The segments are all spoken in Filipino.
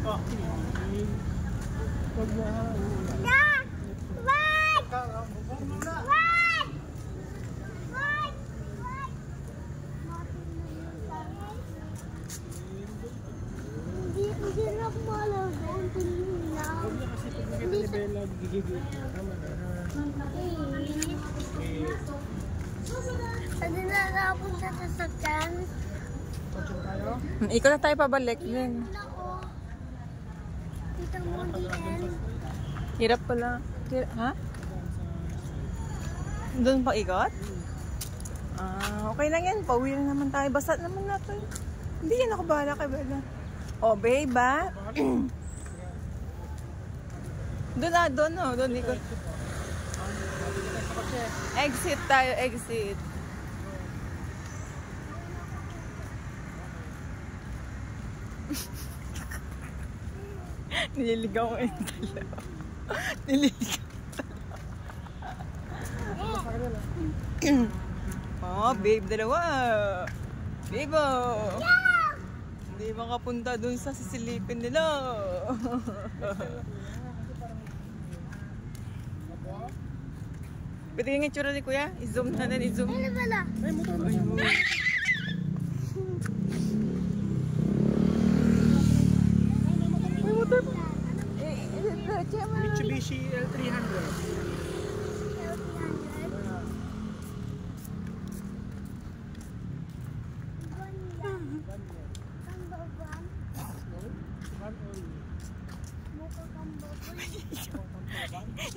Hindi na ako malaw doon. Huwag na kasi pag nakita ni Bella, gigigil. Hindi na nakapun sa sasakyan. Ikaw na tayo pabalik din. Dito mo din. Hirap pala. Ha? Doon pa ikot? Okay lang yan. Pauwi na naman tayo. Basta naman natin. Hindi yan ako bahala kay Bella. Oh, babe, ba? Doon ikot. Exit tayo, exit. Nililigaw ko yung dalawa. Nililigaw oh, babe, dalawa. Babe, oh. Hindi makapunta dun sa sisilipin nila. Pwede yung itsura ni Kuya? I-zoom na din, i-zoom. Ano pala? Ay, motor. May motor pa. Mitsubishi L300.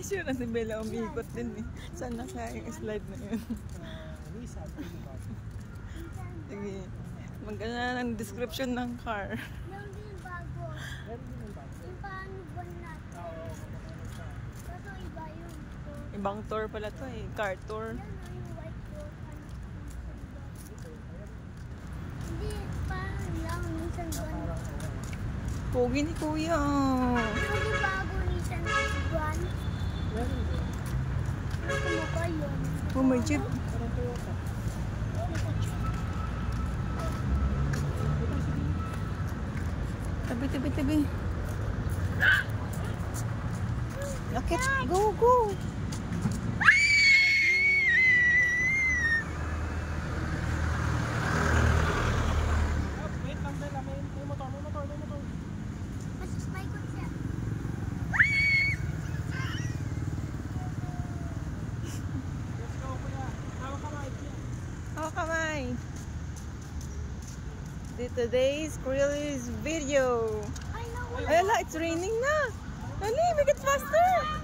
Sure na si Bella umiikot din eh. Saan na kaya yung slide na yun? Sige. Maganda na ng description ng car. Meron din yung bago. Yung paano ba natin? Kaso iba yung tour. Ibang tour pala to eh. Car tour. Yan o yung white tour. Hindi, parang lang. Minsan buwan. Pogi ni Kuya. Yung bago minsan buwan. Gusto mo pa yun? Oh, may jeep. Tabi. Lakit. Go. Wait lang, Bella. May motor. Mas paikot siya. Let's go, Kuya. Hawak kamay. Oh, kamay. Today's Creely's video. Ay, naku. Ay, ala, it's raining na. Dali, make it faster.